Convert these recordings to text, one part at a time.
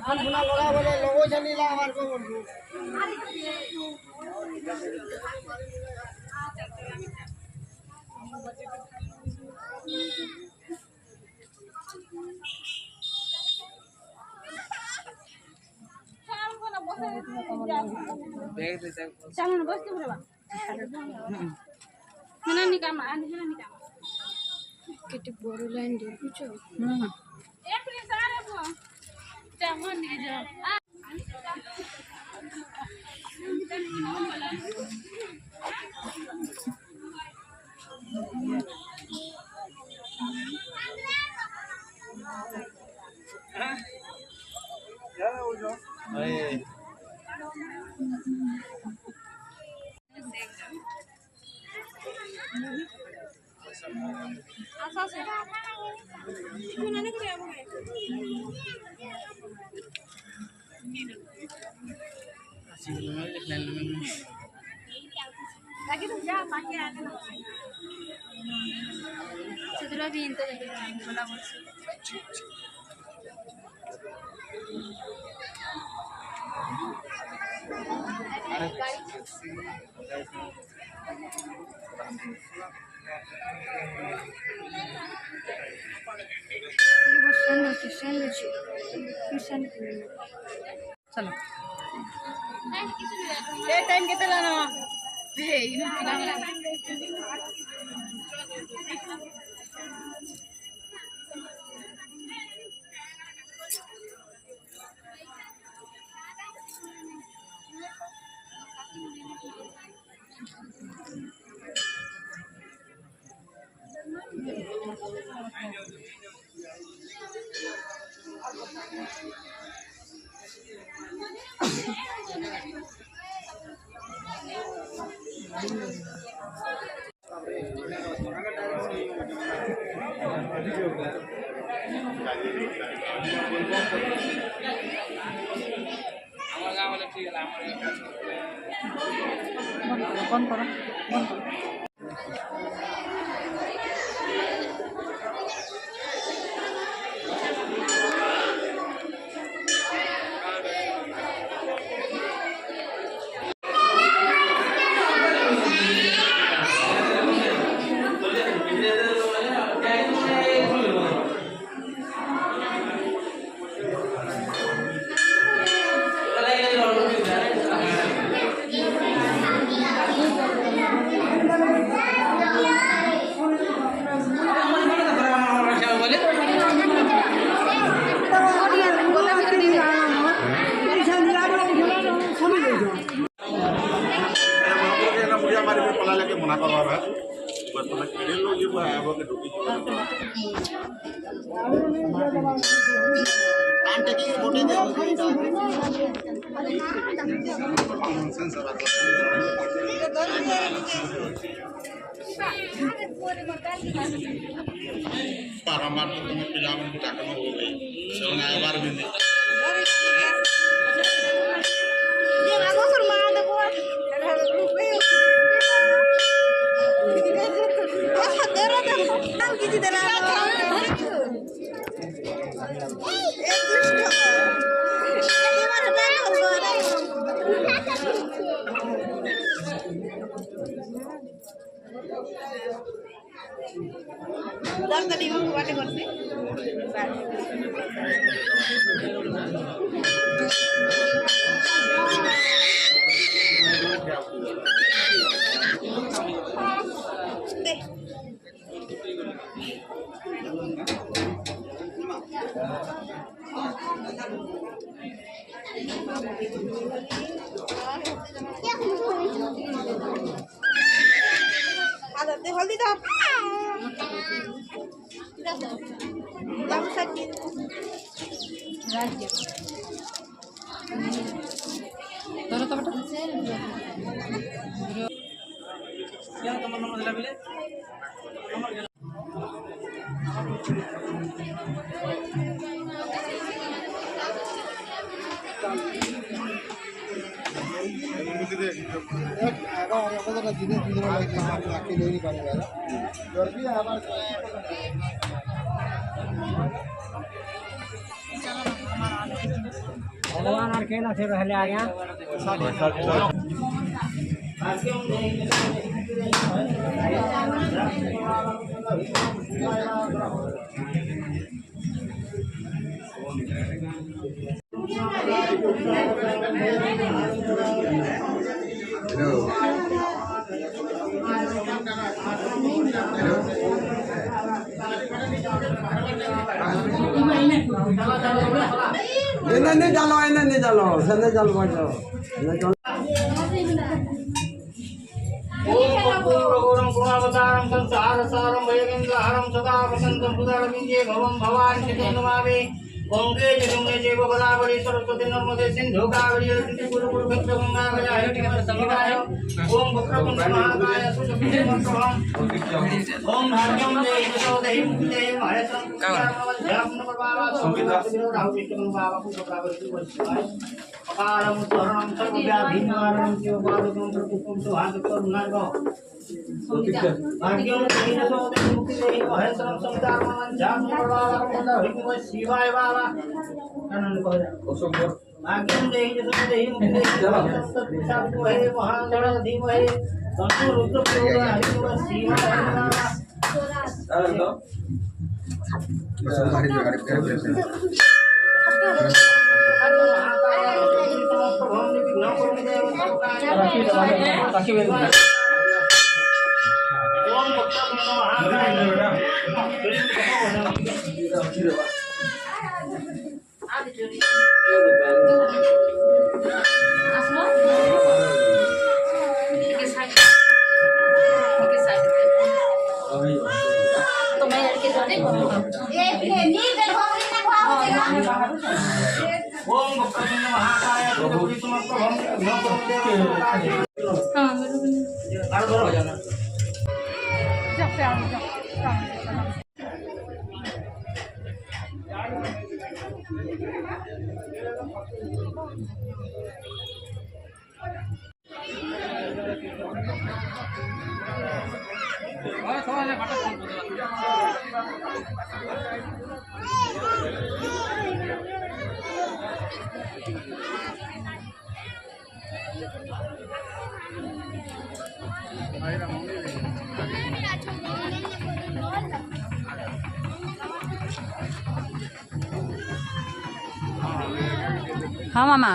फल फुला लगा बोले लोगो चली ला हमारे को बोल Jangan bos tu berapa? Mana ni kam? Ane mana ni kam? Kita baru lain dia pucuk. Pilih sana bu. Jangan ni je. Asal sih. Mana ni kau apa? Lagi tu jah pakai ada. Setelah bintu jadi bola bos. चलो ये time कितना लाना? हे इन्हें लाना। कौन करो मना करवा बर्तमान किड़े लोग ये है वो के ढुकी काम टेकिंग फोटो दे सेंसर पारामार तो तुम्हें पिला में टाका में हो गई सोना एक बार भी नहीं ये बाबू फरमान दे को किती देना एक दर्द नहीं हो वाटे करते हल्दी दाम भगवान और केना से रहले आ गया नहीं डालो संदे डाल बाटो ओम गुणावतारं संसार सारं भयगेन्द्रहरं सदा वसन्तं पुदारविंजे भवं भवान् चिते नमामि गंगे जमुने जैव गोदावरी सरस्वती नर्मदे सिंधु कावेरी जलति गुरु भक्त गंगा गयाति समिताय ओम वक्रतुंड महाकाय सुजगेन्द्रमंत्रहं ओम भाग्यं देहि यशोदेहि मुक्तिदेहि महेशं ध्यानं बाबा संविदा राहु विष्णु बाबा को गोदावरी वशिवाय अकालं स्वरणं सर्वव्याधिनिवारणं शिवपादकं प्रपुष्पं सुहागं करुणार्घ भाग्यं देहि यशोदेहि मुक्तिदेहि महेशं संविदा ध्यानं बाबा को गोदावरी वशिवाय बाबा आनंद को जा भाग्यं देहि यशोदेहि मुक्तिदेहि सत्संग है महागण धीमहि तन्नो रुद्र प्रचोदयात् शिवाय बाबा आनंद वसुधारी गाड़ी ओम वक्रतुंड महाकाय सुरभि समप्रभं ध्यानं हां बिल्कुल हो जाना जब से आओ हाँ मामा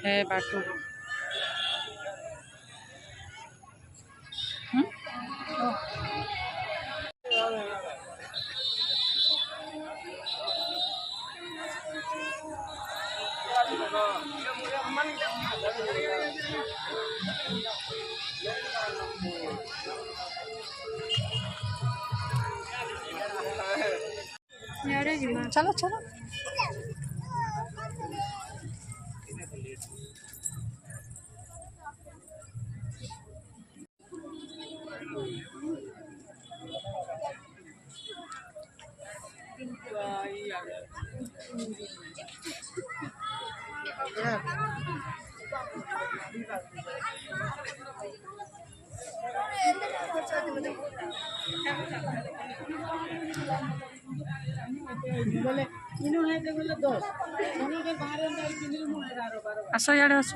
है बाटू चलो चलो आस इे आस